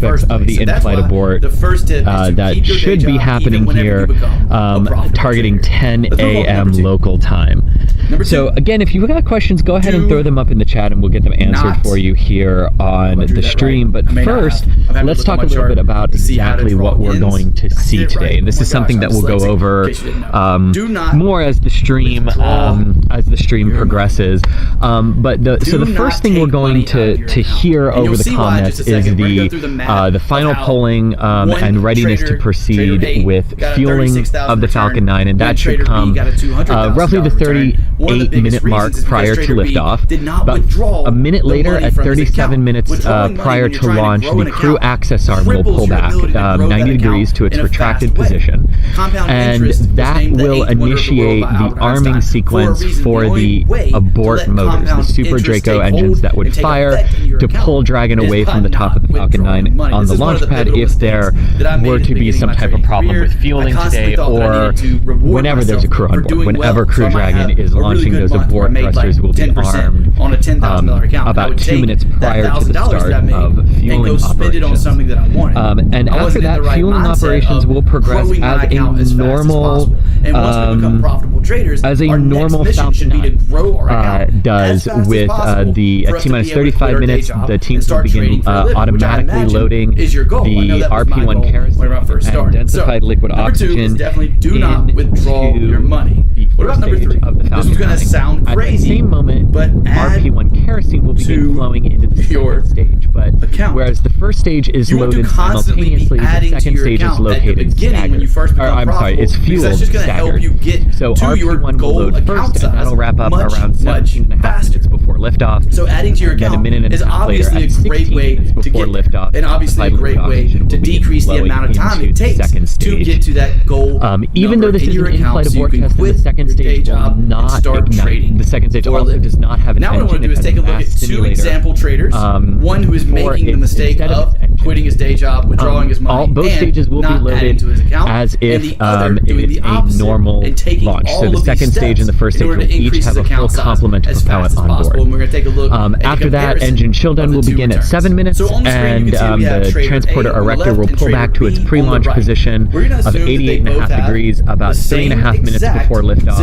aspects of the in-flight abort that should be happening here, targeting 10 a.m. local time. So again, if you've got questions, go ahead and throw them up in the chat and we'll get them answered for you here on the stream. But first, let's talk a little bit about exactly what we're going to see today. And this is something that we'll go over more as the stream progresses. But the first thing we're going to hear over the comments is the final polling and readiness to proceed with fueling of the Falcon 9, and that should come roughly the 38-minute mark prior to liftoff. About a minute later, at 37 minutes prior to launch, the crew access arm will pull back 90 degrees to its retracted position, and that will initiate the arming sequence for the abort motors, the Super Draco engines that would fire to pull Dragon away from the top of the Falcon 9 on the launch pad if there were to be some type of problem with fueling today, or whenever there's a crew on board. Whenever Crew Dragon is launching, those abort thrusters will be armed about 2 minutes prior to the start of fueling operations. And after that, fueling operations will progress as a normal Falcon 9 does with the T-minus 35 minutes. The teams will begin automatically loading the RP1 kerosene and densified liquid oxygen What about number 3? This is going to sound crazy. At the same moment, but RP1 kerosene will begin flowing into the second stage. But whereas the first stage is loaded simultaneously, the second stage is located staggered. It's fueled staggered. So RP1 will load first, and that'll wrap up around 17.5 minutes before liftoff. So adding to your account is obviously a great way to get liftoff, and obviously a great way to decrease the amount of time it takes to get to that goal. Even though this is an in-flight abort test, the second stage will not ignite. The second stage also does not have an engine. Now what I want to do is take a look at 2 example traders. One who is making the mistake of quitting his day job, withdrawing his money, both stages will be loaded to his account, as if it's a normal launch. So the second stage and the first stage will each have a full complement of propellant on board. We're going to take a look after that, engine chill down will begin at 7 minutes, and the transporter erector will pull back to its pre-launch position of 88.5 degrees, about 3.5 minutes before liftoff.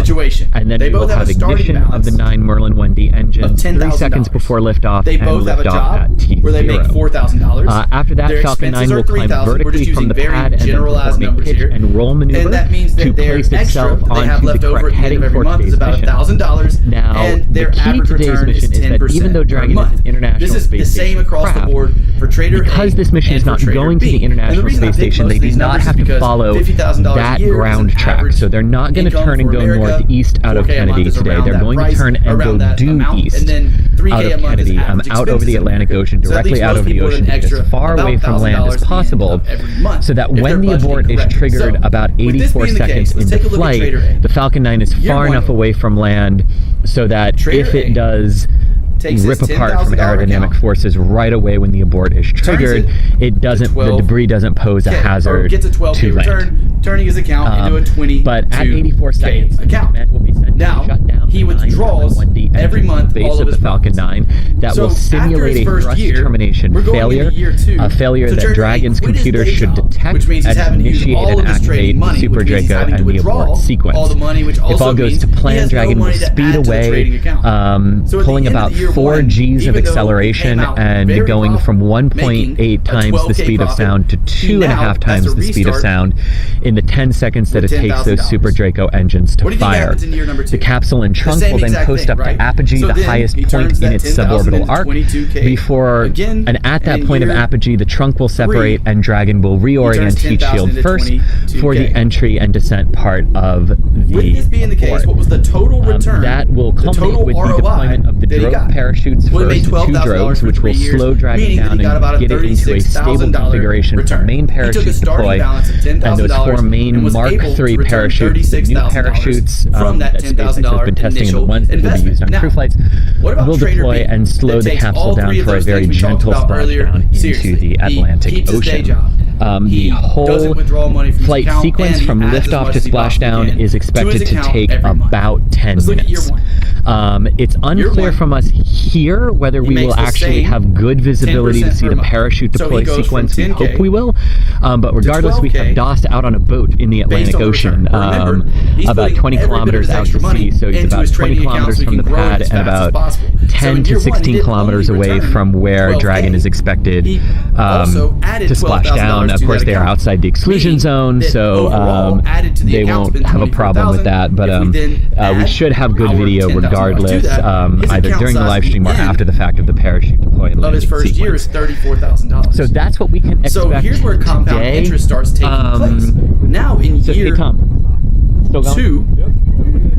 And then we will have ignition of the 9 Merlin 1D engines 3 seconds before liftoff, and liftoff at T0. After that, Falcon 9 will climb vertically from the pad and then perform a pitch and roll maneuver to place itself onto the correct heading for today's mission. Now, the key to today's mission is that even though Dragon is an international space station craft, because this mission is not going to the International Space Station, they do not have to follow that ground track. So they're not going to turn and go northeast out of Kennedy today. They're going to turn and go due east out of Kennedy, out over the Atlantic Ocean, directly out over the ocean, to get as far away from land as possible, so that when the abort is triggered about 84 seconds into flight, the Falcon 9 is far enough away from land so that if it does rip apart from aerodynamic forces right away when the abort is triggered, the debris doesn't pose a hazard to land. Turning his account into a 20. But at 84 seconds, the command will be sent to shut down he withdraws every month base of the Falcon 9 that will simulate a thrust termination failure, a failure that Dragon's computer should detect and initiate and activate the Super Draco and the abort sequence. If all goes to plan, Dragon will speed away, pulling about 4 Gs of acceleration and going from 1.8 times the speed of sound to 2.5 times the speed of sound in the 10 seconds that it takes those Super Draco engines to fire. The capsule and trunk will then coast up to apogee, the highest point in its suborbital arc, and at that point of apogee, the trunk will separate and Dragon will reorient heat shield first for the entry and descent part of the abort. That will culminate with the deployment of the drogue parachutes first, 2 drogues, which will slow Dragon down and get it into a stable configuration for main parachute deploy, and those 4 main Mark III parachutes, new parachutes that SpaceX has been testing, and the ones that will be used on crew flights, will deploy and slow the capsule down for a very gentle splashdown into the Atlantic Ocean. The whole flight sequence from liftoff to splashdown is expected to take about 10 minutes. It's unclear from us here whether we will actually have good visibility to see the parachute deploy sequence. We hope we will. But regardless, we have DOS out on a boat in the Atlantic Ocean, about 20 kilometers out to sea. So he's about 20 kilometers from the pad and about 10 to 16 kilometers away from where Dragon is expected to splash down. Of course, they are outside the exclusion zone, so they won't have a problem with that. But we should have good video regardless, either during the live stream or after the fact of the parachute deploy and landing first year is $34,000. So that's what we can expect. So here's where compound interest starts taking place. Now in year two,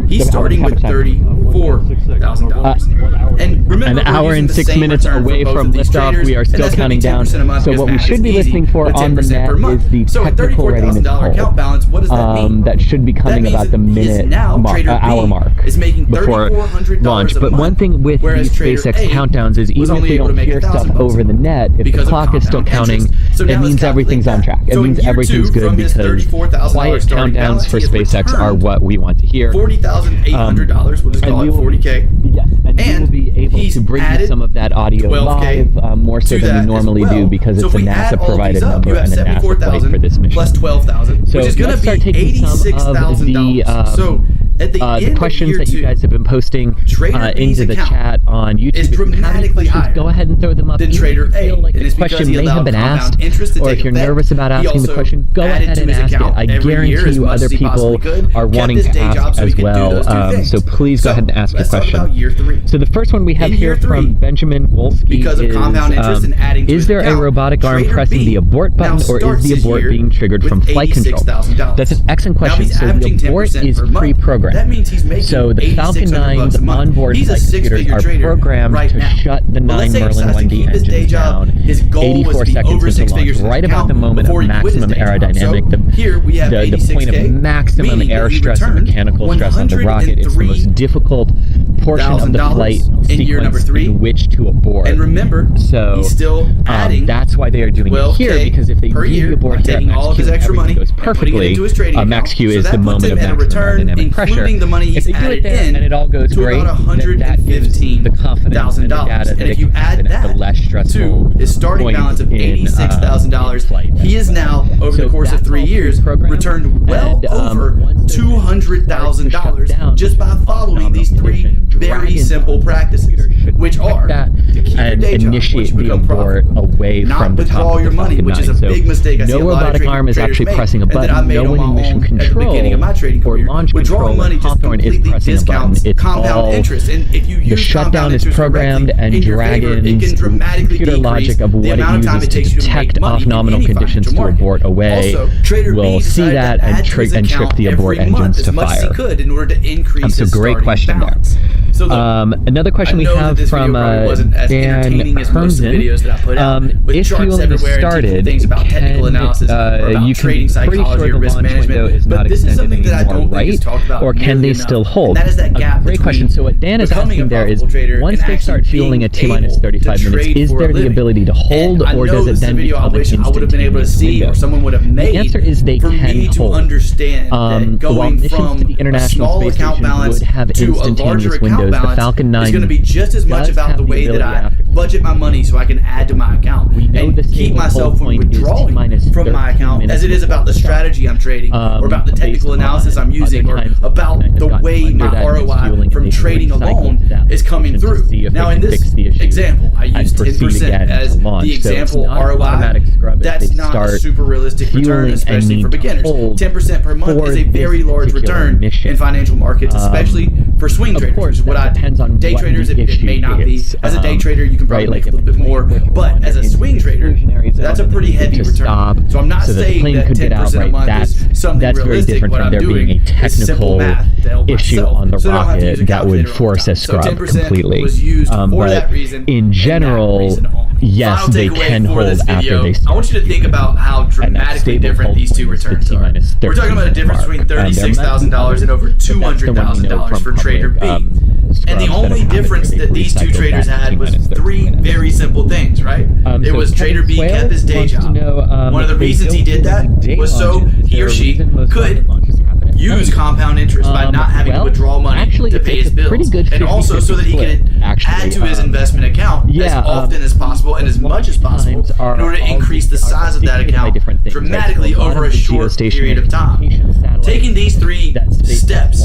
he's starting with $34,000. And remember, an hour and 6 minutes away from liftoff, we are still counting down. So what we should be listening for on the net is the technical readiness poll. That should be coming about the hour mark before launch. But one thing with these SpaceX countdowns is even if they don't hear stuff over the net, if the clock is still counting, it means everything's on track. It means everything's good because quiet countdowns for SpaceX are what we want to hear. $40,800, we'll just call it 40K. Yes, and we will be able to bring you some of that audio live, more so than we normally do, because it's a NASA-provided number and a NASA flight for this mission. Plus 12,000, so which is going to be $86,000. The questions that you guys have been posting into the chat on YouTube, is dramatically higher. Go ahead and throw them up. Than trader A. Like the question may have been asked, or if you're nervous about asking the question, go ahead and ask it. I guarantee you other people are wanting to ask as well. So please go ahead and ask your question. So the first one we have here from Benjamin Wolski is there a robotic arm pressing the abort button, or is the abort being triggered from flight control? That's an excellent question. So the abort is pre-programmed. That means he's making so the Falcon 9's onboard flight computers are programmed to shut the 9 Merlin 1D engines down 84 seconds into launch, right about the moment of maximum aerodynamic, the point of maximum air stress and mechanical stress on the rocket. It's the most difficult portion of the flight sequence in which to abort. And remember, so he's still adding that's why they are doing it here, because if they do the abort here at Max Q, everything goes perfectly. Max Q is the moment of maximum aerodynamic pressure. The money he's if they do it there in and it all goes great, about then that gives the confidence and the data that it can happen at the less stressful his starting balance of $86,000, he is now, over the course of 3 years, returned well over $200,000 just by following these 3 very simple practices, which are to keep your day job, initiate the abort away from the top of the Falcon 9. which is a big mistake. I see a lot of robotic arm is actually pressing a button. No one in mission control or launch control or Hawthorne is pressing a button. It's all the shutdown is programmed, and Dragon's computer logic of what it uses to detect off nominal conditions to abort away will see that and trip the abort engines to fire. So great question there. Another question we have from Dan Hermsen. If fueling is started, you can pretty sure the launch window is not extended anymore, right? Or can they still hold? A great question. So what Dan is asking there is, once they start fueling at T-minus 35 minutes, is there the ability to hold, or does it then become an instantaneous window? The answer is they can hold. While missions to the International Space Station would have instantaneous windows, the Falcon 9 is going to be just as much about the way that I budget my money so I can add to my account and keep myself from withdrawing from my account as it is about the strategy I'm trading, or about the technical analysis I'm using, or about the way my ROI from trading alone is coming through. Now in this example, I use 10% as the example ROI. That's not a super realistic return, especially for beginners. 10% per month is a very large return in financial markets, especially for swing traders. What I day traders, it may not be. As a day trader, you can probably make a little bit more, but as a swing trader, that's a pretty heavy return. So I'm not saying that 10% a month is something realistic. What I'm doing is simple math to help issue myself. on the rocket that would force a scrub completely. But in general, yes, they can hold after they start. I want you to think about how dramatically different these two returns are. We're talking about a difference between $36,000 and over $200,000 for trader B. And the only difference that these two traders had was 3 very simple things, right? It was trader B kept his day job. One of the reasons he did that was so he or she could use compound interest by not having to withdraw money to pay his bills, and also so that he can add to his investment account as often as possible and as much as possible in order to increase the size of that account dramatically over a short period of time. Taking these 3 steps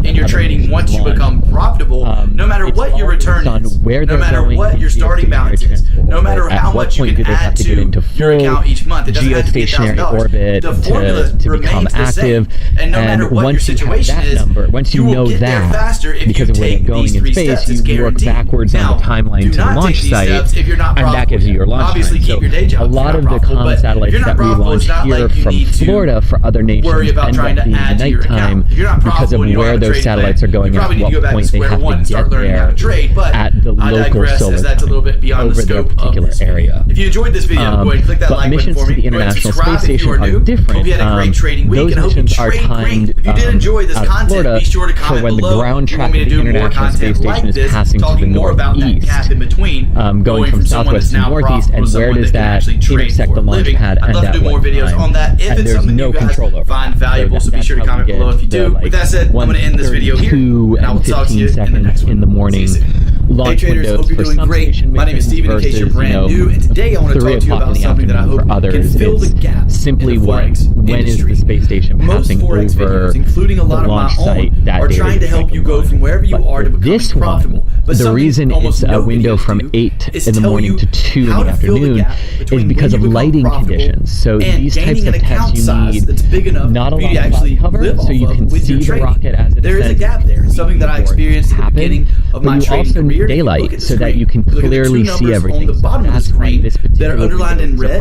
in your trading once you become profitable, no matter what your return is, no matter what your starting balance is, no matter how much you can add to your account each month, it doesn't have to be $1,000. The formula remains the same, and no matter what your situation is, you will get there faster if you take these 3 steps. It's guaranteed. Backwards on the timeline to the launch site, and that gives you your launch Obviously, time. keep your day job. A lot of the comm satellites that we launch here from Florida for other nations end up being nighttime because of where those satellites are going and at what point they have to get there at the local solar time over their particular area. If you enjoyed this video, go ahead and click that like button for me. Missions to the International Space Station are different. Hope you had a great trading week, and I hope you trade great. If you did enjoy this content, be sure to comment when below. the ground If you track want me of to the do more International Space content Station like is this, passing to the talking more about that northeast, gap in between, going from southwest to northeast, and where does that intersect the launch pad I'd and love to do more videos on that. If it's something you guys find valuable, so be sure to comment below if you do. With that said, I'm going to end this video here, and I will talk to you in the next one. In the morning. Hey traders, hope you're doing great. My name is Steven, in case you're brand new, and today I want to talk to you about something that I hope can fill the gap simply in the Forex when is the space station passing over Most Forex videos, including a lot of my own, are trying to help you go from wherever you are to becoming profitable. But the reason it's a window from 8 in the morning to 2 in the afternoon is because of lighting conditions. So these types of tests you need not a lot of cloud cover, so you can see the rocket as it There is a gap there, something that I experienced at the beginning of my trading career. Daylight, so that you can clearly see everything. On the bottom of the screen that are underlined in red.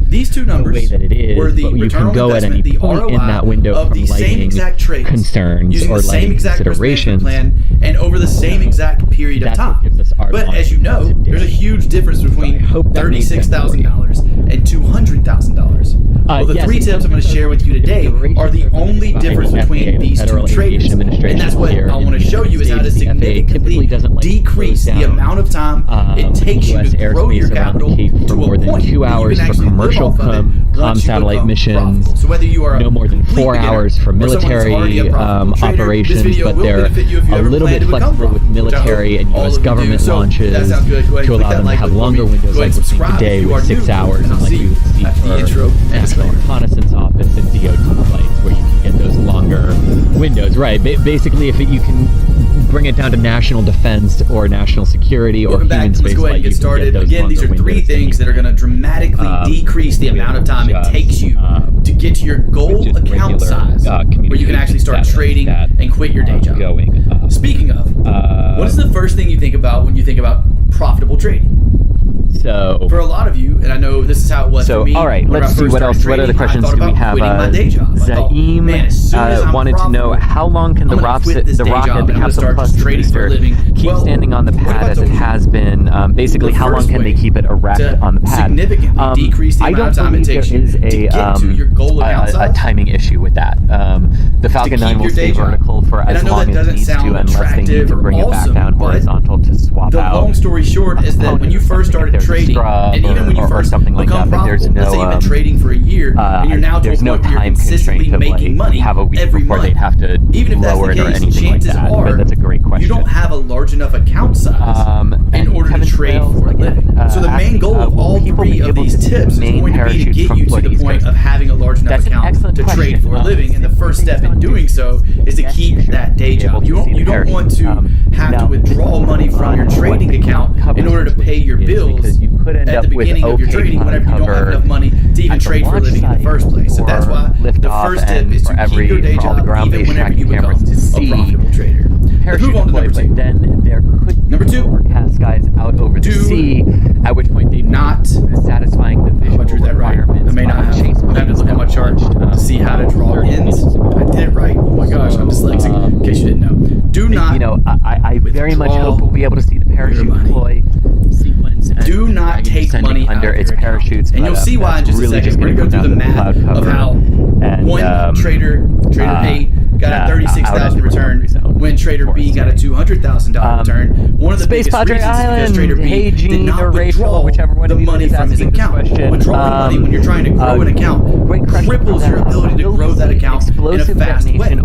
These 2 numbers were the return on investment, the ROI in that window of the same exact trade, concerns using or the same exact considerations plan and over the same exact period of time. But as you know, there's a huge difference between $36,000 and $200,000. Well, the 3 tips I'm going to share with you today are the only difference between these 2 traders, and that's what I want to show you is how to significantly decrease the amount of time it takes you to grow your capital to a point where you can actually live off of it once you become profitable. So whether you are no more than 4 hours for military operations, but they're a little bit flexible with military and U.S. government launches to allow them to have longer windows like we're seeing today with 6 hours, and like you see for National Reconnaissance Office and DOD flights where you can get those longer windows. Right, basically if you can bring it down to national defense or national security or human space let's go ahead and get started. Again, these are 3 things that are going to dramatically decrease the amount of time it takes you to get to your goal account size, where you can actually start trading and quit your day job. Speaking of, what is the first thing you think about when you think about profitable trading? So for a lot of you, and I know this is how it was for me. All right, let's see what else. What other questions do we have? Zaim wanted to know how long can the rocket, the Capsule Plus booster, keep standing on the pad as it has been. Basically, how long can they keep it erect on the pad? I don't believe there is a timing issue with that. The Falcon 9 will stay vertical for as long as it needs to, unless they need to bring it back down horizontal to swap out. The long story short is that when you first started trading, and even when you first become profitable, let's say you've been trading for a year, and you're now to a point where you're consistently making money every month. Even if that's the case, chances are you don't have a large enough account size in order to trade for a living. So the main goal of all 3 of these tips is going to be to get you to the point of having a large enough account to trade for a living, and the first step in doing so is to keep that day job. You don't want to have to withdraw money from your trading account in order to pay your bills at the beginning of your trading whenever you don't have enough money to even trade for a living in the first place. So that's why the first tip is to keep your day job even whenever you become a profitable trader. Let's move on to number 2. Then there could number 2, forecast skies out over the sea, at which point they not satisfying the visual requirements. I may not have. I have to look at my chart to see how to draw ends. I did it right. Oh my gosh, I'm dyslexic. In case you didn't know. Do not. I very much hope we'll be able to see the parachute deploy sequence. Do not take money under its parachutes, and you'll see why in just a second. We're going to go through the math of how one trader A got a $36,000 return when Trader B got a $200,000 return. One of the biggest reasons is because Trader B did not withdraw the money from his account. Withdrawing money when you're trying to grow an account cripples your ability to grow that account in a fast way.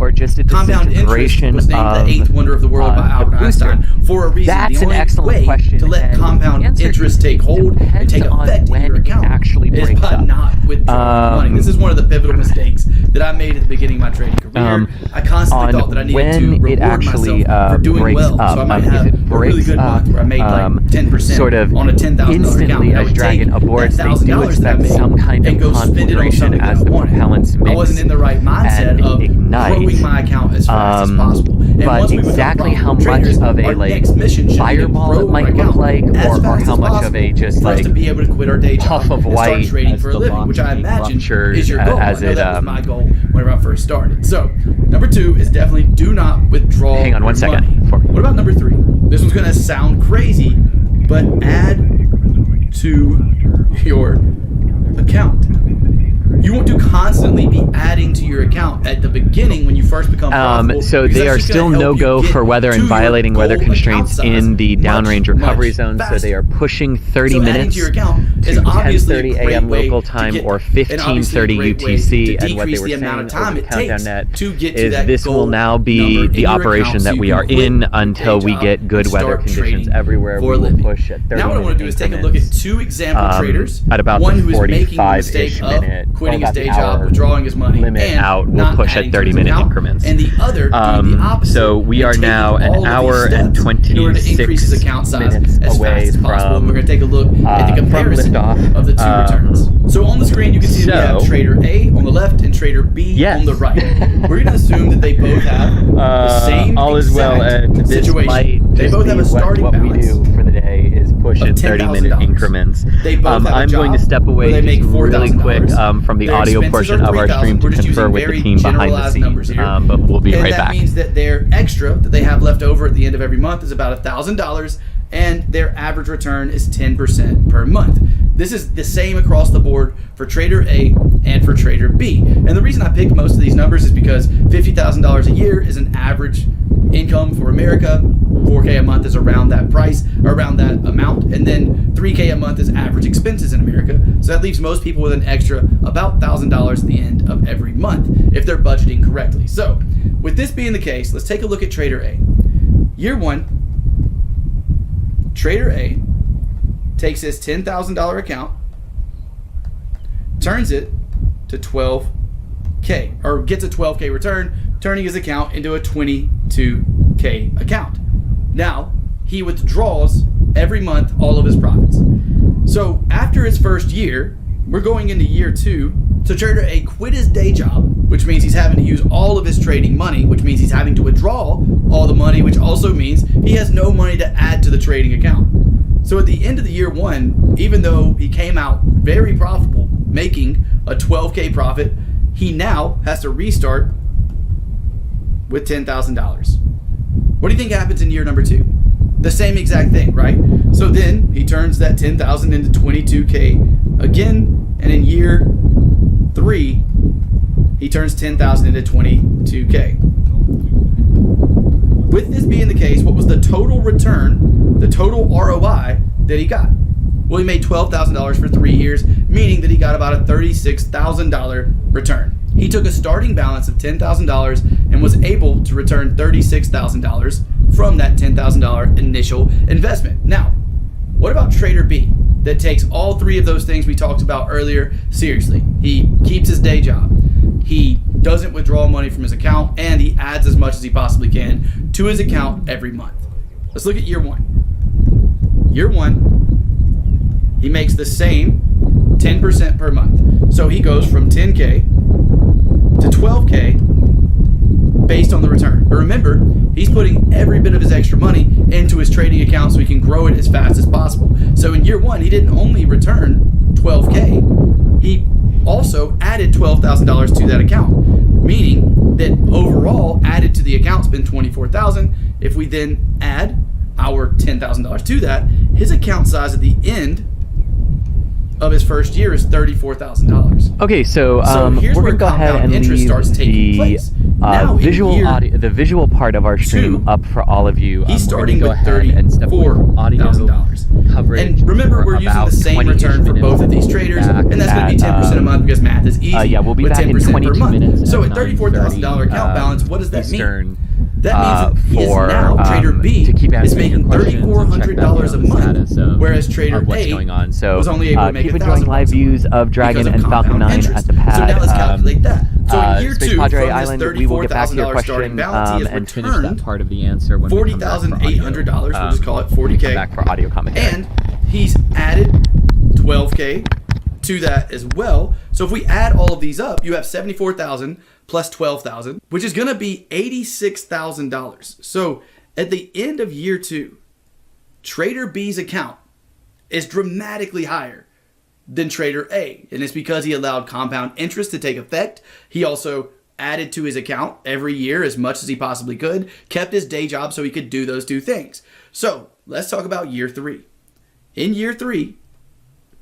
Compound interest was named the eighth wonder of the world by Albert Einstein for a reason. That's the only an excellent way question. to let compound interest take hold and take effect in your account is by not withdrawing money. This is one of the pivotal mistakes that I made at the beginning of my trading career. I constantly thought that I needed to reward myself for doing well. So I might have a really good month where I made like 10% on a $10,000 account. And I would take that $1,000 that I made and go spend it on something that I wanted. I wasn't in the right mindset of growing my account as fast as possible. And but exactly how much of a like fireball it might look like, or how much of a just like to be able to quit our day job puff of and white start trading for a living, which I imagine is your goal. I know that was my goal whenever I first started. So number 2 is definitely do not withdraw. Hang on one second. What about number 3? This one's gonna sound crazy, but add to your account. You want to constantly be adding to your account at the beginning when you first become profitable. So they are still no-go for weather and violating weather constraints in the downrange recovery zone. So they are pushing 30 minutes to 10:30 a.m. local time or 15:30 UTC. And what they were saying over the Countdown Net is this will now be the operation that we are in until we get good weather conditions everywhere. We will push at 30 Now what I want to do is take a look at 2 example traders. At about one the who is making the mistake of quitting his day job, withdrawing his money, limit and out. We'll not push at adding to 30-minute his account, increments. and the other doing the opposite. So we are now an hour and 26 account size minutes as away fast as possible. from We're going to take a look at the comparison of the 2 returns. So on the screen you can see that we have Trader A on the left and Trader B on the right. We're going to assume that they both have the same all is well, and this situation. They both have a starting what balance. We do for the day is push in 30-minute increments. They both have I'm going to step away just really quick from the audio portion of our stream to confer with the team behind the scenes, but we'll be right back. That means that their extra that they have left over at the end of every month is about $1,000, and their average return is 10% per month. This is the same across the board for Trader A and for Trader B. And the reason I picked most of these numbers is because $50,000 a year is an average income for America. 4K a month is around that price, or around that amount, and then 3K a month is average expenses in America. So that leaves most people with an extra about $1,000 at the end of every month if they're budgeting correctly. So with this being the case, let's take a look at Trader A. Year 1, Trader A takes his $10,000 account, turns it to 12K, or gets a 12K return, turning his account into a 22K account. Now, he withdraws every month all of his profits. So after his first year, we're going into year 2. So Trader A quit his day job, which means he's having to use all of his trading money, which means he's having to withdraw all the money, which also means he has no money to add to the trading account. So at the end of the year 1, even though he came out very profitable, making a 12K profit, he now has to restart with $10,000. What do you think happens in year number 2? The same exact thing, right? So then he turns that 10,000 into 22K again, and in year 3, he turns 10,000 into 22K. With this being the case, what was the total return, the total ROI that he got? Well, he made $12,000 for 3 years, meaning that he got about a $36,000 return. He took a starting balance of $10,000 and was able to return $36,000 from that $10,000 initial investment. Now, what about Trader B that takes all 3 of those things we talked about earlier seriously? He keeps his day job, he doesn't withdraw money from his account, and he adds as much as he possibly can to his account every month. Let's look at year 1. Year 1, he makes the same 10% per month. So he goes from 10K to 12K based on the return. But remember, he's putting every bit of his extra money into his trading account so he can grow it as fast as possible. So in year 1, he didn't only return 12K, he also added $12,000 to that account, meaning that overall added to the account's been $24,000. If we then add our $10,000 to that, his account size at the end of his first year is $34,000. Okay, so here's we're where going to go ahead compound and interest leave starts taking place. the visual part of our stream up for all of you. He's starting with $34,000 coverage. And remember, we're using the same return for both of these traders, and that's going to be 10% a month because math is easy. Yeah, we'll be with back 10% in 22 per month. minutes. So at $34,000 account balance, what does that Eastern, mean? That means that he is now, Trader B is making $3,400 a month, whereas Trader A was only able to make keep enjoying live views of Dragon and Falcon 9 at the pad. So now let's calculate that. So in year Space 2, Padre from Island, this we will get back to your $34,000 starting question balance, he and has finish that returned part of the answer when we come back for $40,800. We'll just call it 40K. Come back for audio commentary. And he's added 12K to that as well. So if we add all of these up, you have 74,000 plus 12,000, which is going to be $86,000. So at the end of year 2, Trader B's account is dramatically higher than Trader A. And it's because he allowed compound interest to take effect. He also added to his account every year as much as he possibly could, kept his day job so he could do those two things. So let's talk about year 3. In year 3,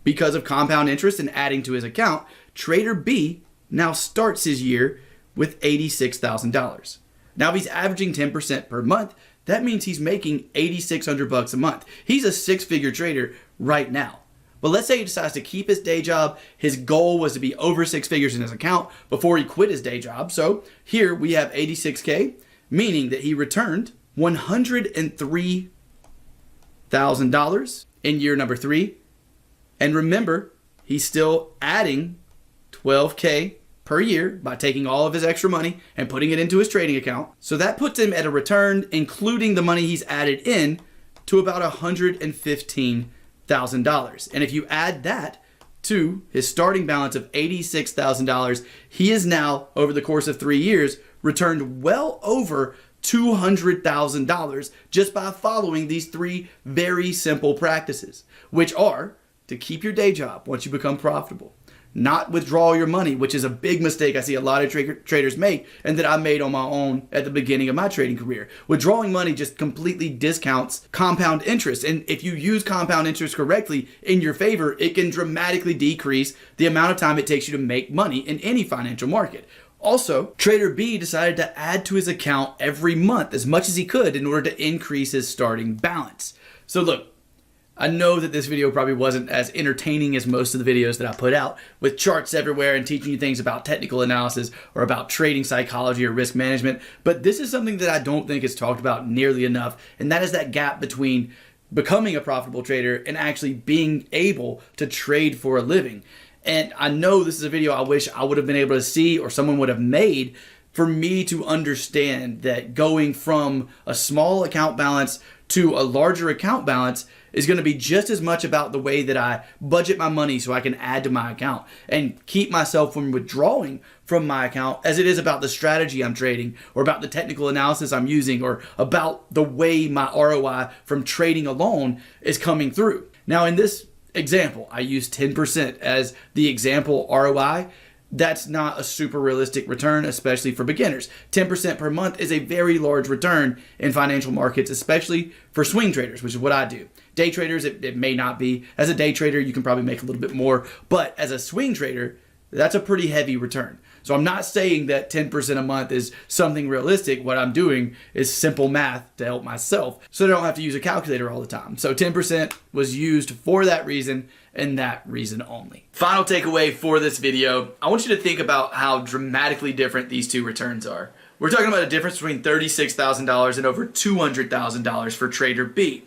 because of compound interest and adding to his account, Trader B now starts his year with $86,000. Now, if he's averaging 10% per month, that means he's making $8,600 a month. He's a 6-figure trader right now. But let's say he decides to keep his day job. His goal was to be over 6 figures in his account before he quit his day job. So here we have 86K, meaning that he returned $103,000 in year number 3. And remember, he's still adding 12K per year by taking all of his extra money and putting it into his trading account. So that puts him at a return, including the money he's added in, to about $115,000. And if you add that to his starting balance of $86,000, he is now, over the course of 3 years, returned well over $200,000 just by following these 3 very simple practices, which are to keep your day job once you become profitable, not withdraw your money, which is a big mistake I see a lot of traders make and that I made on my own at the beginning of my trading career. Withdrawing money just completely discounts compound interest. And if you use compound interest correctly in your favor, it can dramatically decrease the amount of time it takes you to make money in any financial market. Also, Trader B decided to add to his account every month as much as he could in order to increase his starting balance. So look, I know that this video probably wasn't as entertaining as most of the videos that I put out, with charts everywhere and teaching you things about technical analysis or about trading psychology or risk management, but this is something that I don't think is talked about nearly enough, and that is that gap between becoming a profitable trader and actually being able to trade for a living. And I know this is a video I wish I would have been able to see or someone would have made for me to understand that going from a small account balance to a larger account balance is going to be just as much about the way that I budget my money so I can add to my account and keep myself from withdrawing from my account as it is about the strategy I'm trading or about the technical analysis I'm using or about the way my ROI from trading alone is coming through. Now, in this example, I use 10% as the example ROI. That's not a super realistic return, especially for beginners. 10% per month is a very large return in financial markets, especially for swing traders, which is what I do. Day traders, it may not be. As a day trader, you can probably make a little bit more, but as a swing trader, that's a pretty heavy return. So I'm not saying that 10% a month is something realistic. What I'm doing is simple math to help myself so that I don't have to use a calculator all the time. So 10% was used for that reason and that reason only. Final takeaway for this video, I want you to think about how dramatically different these two returns are. We're talking about a difference between $36,000 and over $200,000 for Trader B.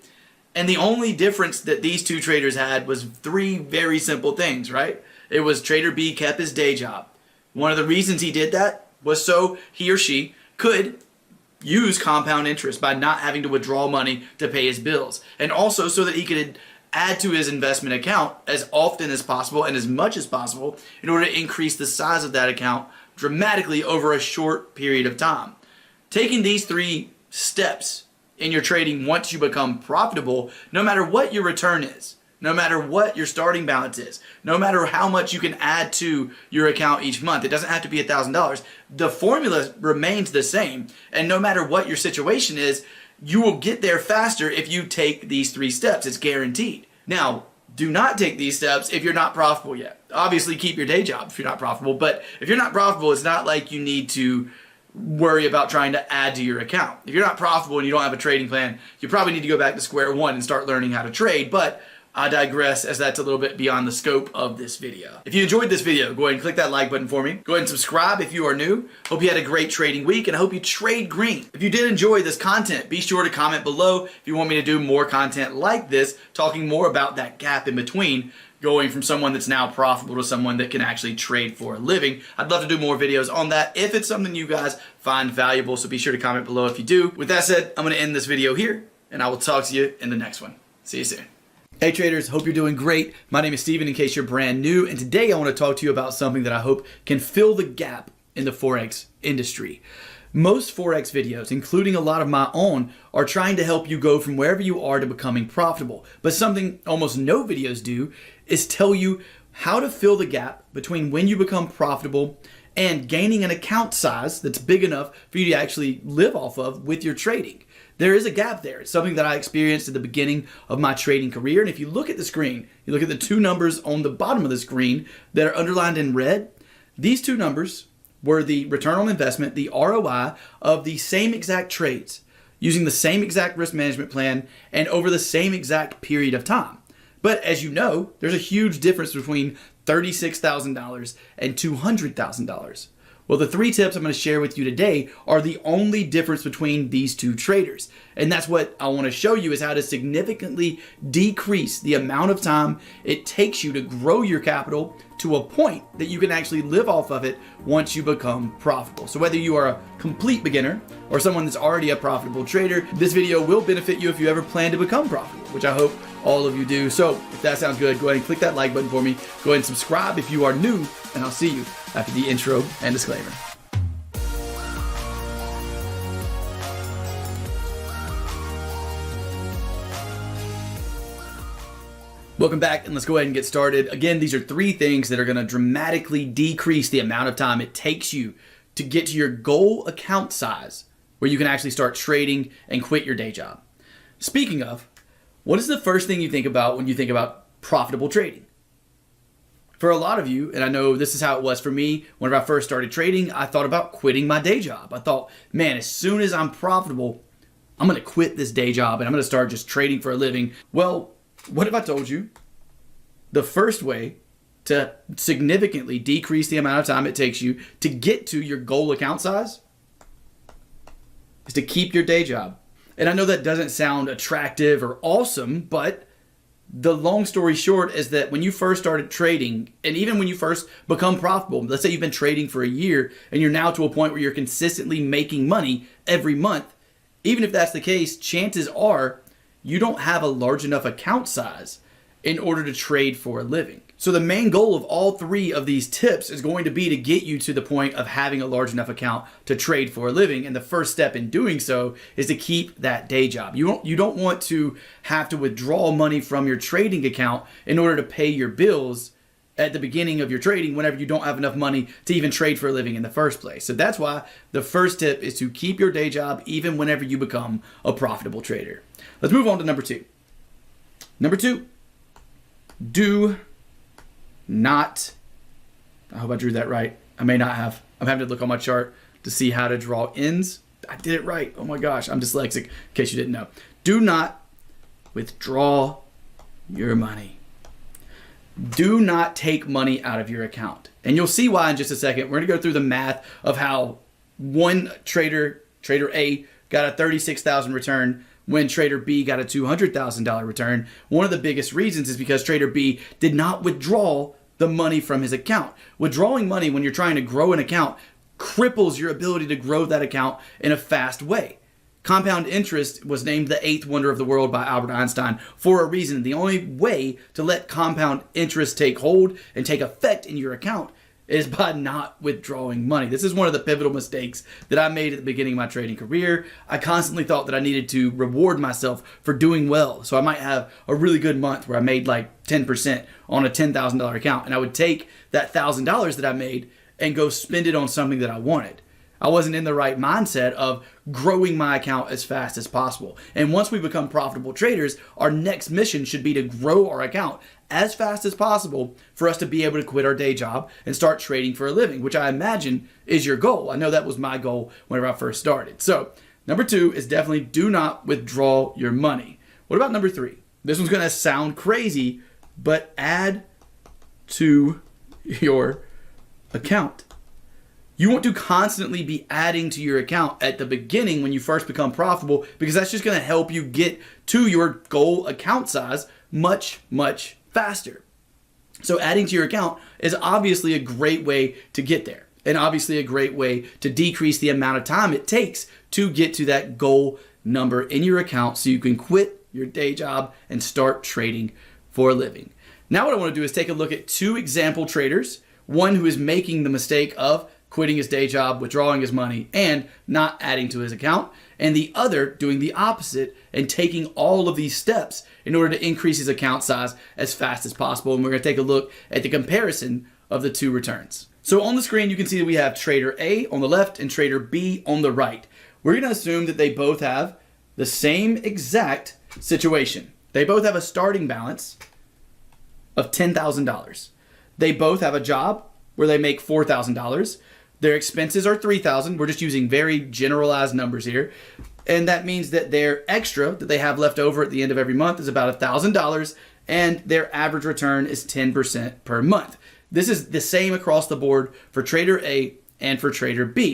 And the only difference that these two traders had was 3 very simple things, right? It was Trader B kept his day job. One of the reasons he did that was so he or she could use compound interest by not having to withdraw money to pay his bills. And also so that he could add to his investment account as often as possible and as much as possible in order to increase the size of that account dramatically over a short period of time. Taking these 3 steps in your trading once you become profitable, no matter what your return is, no matter what your starting balance is, no matter how much you can add to your account each month, it doesn't have to be $1,000. The formula remains the same. And no matter what your situation is, you will get there faster if you take these 3 steps. It's guaranteed. Now, do not take these steps if you're not profitable yet. Obviously, keep your day job if you're not profitable. But if you're not profitable, it's not like you need to worry about trying to add to your account. If you're not profitable and you don't have a trading plan, you probably need to go back to square one and start learning how to trade. But I digress, as that's a little bit beyond the scope of this video. If you enjoyed this video, go ahead and click that like button for me. Go ahead and subscribe if you are new. Hope you had a great trading week, and I hope you trade green. If you did enjoy this content, be sure to comment below if you want me to do more content like this, talking more about that gap in between, going from someone that's now profitable to someone that can actually trade for a living. I'd love to do more videos on that if it's something you guys find valuable, so be sure to comment below if you do. With that said, I'm gonna end this video here, and I will talk to you in the next one. See you soon. Hey traders, hope you're doing great. My name is Steven in case you're brand new, and today I want to talk to you about something that I hope can fill the gap in the Forex industry. Most Forex videos, including a lot of my own, are trying to help you go from wherever you are to becoming profitable. But something almost no videos do is tell you how to fill the gap between when you become profitable and gaining an account size that's big enough for you to actually live off of with your trading. There is a gap there. It's something that I experienced at the beginning of my trading career. And if you look at the screen, you look at the two numbers on the bottom of the screen that are underlined in red, these two numbers were the return on investment, the ROI of the same exact trades, using the same exact risk management plan and over the same exact period of time. But as you know, there's a huge difference between $36,000 and $200,000. Well, the three tips I'm going to share with you today are the only difference between these two traders. And that's what I want to show you, is how to significantly decrease the amount of time it takes you to grow your capital to a point that you can actually live off of it once you become profitable. So whether you are a complete beginner or someone that's already a profitable trader, this video will benefit you if you ever plan to become profitable, which I hope all of you do. So if that sounds good, go ahead and click that like button for me. Go ahead and subscribe if you are new, and I'll see you after the intro and disclaimer. Welcome back, and let's go ahead and get started. Again, these are three things that are going to dramatically decrease the amount of time it takes you to get to your goal account size where you can actually start trading and quit your day job. Speaking of, what is the first thing you think about when you think about profitable trading? For a lot of you, and I know this is how it was for me, whenever I first started trading, I thought about quitting my day job. I thought, man, as soon as I'm profitable, I'm going to quit this day job and I'm going to start just trading for a living. Well, what if I told you the first way to significantly decrease the amount of time it takes you to get to your goal account size is to keep your day job? And I know that doesn't sound attractive or awesome, but the long story short is that when you first started trading, and even when you first become profitable, let's say you've been trading for a year and you're now to a point where you're consistently making money every month, even if that's the case, chances are you don't have a large enough account size in order to trade for a living. So the main goal of all three of these tips is going to be to get you to the point of having a large enough account to trade for a living. And the first step in doing so is to keep that day job. You don't want to have to withdraw money from your trading account in order to pay your bills at the beginning of your trading whenever you don't have enough money to even trade for a living in the first place. So that's why the first tip is to keep your day job even whenever you become a profitable trader. Let's move on to number two. Number two, do not, I hope I drew that right. I may not have. I'm having to look on my chart to see how to draw ends. I did it right. Oh my gosh, I'm dyslexic, in case you didn't know. Do not withdraw your money. Do not take money out of your account. And you'll see why in just a second. We're going to go through the math of how one trader A, got a $36,000 return when trader B got a $200,000 return. One of the biggest reasons is because trader B did not withdraw the money from his account. Withdrawing money when you're trying to grow an account cripples your ability to grow that account in a fast way. Compound interest was named the eighth wonder of the world by Albert Einstein for a reason. The only way to let compound interest take hold and take effect in your account is by not withdrawing money. This is one of the pivotal mistakes that I made at the beginning of my trading career. I constantly thought that I needed to reward myself for doing well. So I might have a really good month where I made like 10% on a $10,000 account, and I would take that $1,000 that I made and go spend it on something that I wanted. I wasn't in the right mindset of growing my account as fast as possible. And once we become profitable traders, our next mission should be to grow our account as fast as possible for us to be able to quit our day job and start trading for a living, which I imagine is your goal. I know that was my goal whenever I first started. So number 2 is definitely do not withdraw your money. What about number 3? This one's going to sound crazy, but add to your account. You want to constantly be adding to your account at the beginning when you first become profitable, because that's just going to help you get to your goal account size much, much faster. So adding to your account is obviously a great way to get there, and obviously a great way to decrease the amount of time it takes to get to that goal number in your account so you can quit your day job and start trading for a living. Now what I want to do is take a look at 2 example traders, one who is making the mistake of quitting his day job, withdrawing his money, and not adding to his account, and the other doing the opposite and taking all of these steps in order to increase his account size as fast as possible. And we're going to take a look at the comparison of the 2 returns. So on the screen, you can see that we have trader A on the left and trader B on the right. We're going to assume that they both have the same exact situation. They both have a starting balance of $10,000. They both have a job where they make $4,000. Their expenses are $3,000. We're just using very generalized numbers here. And that means that their extra that they have left over at the end of every month is about $1,000, and their average return is 10% per month. This is the same across the board for trader A and for trader B.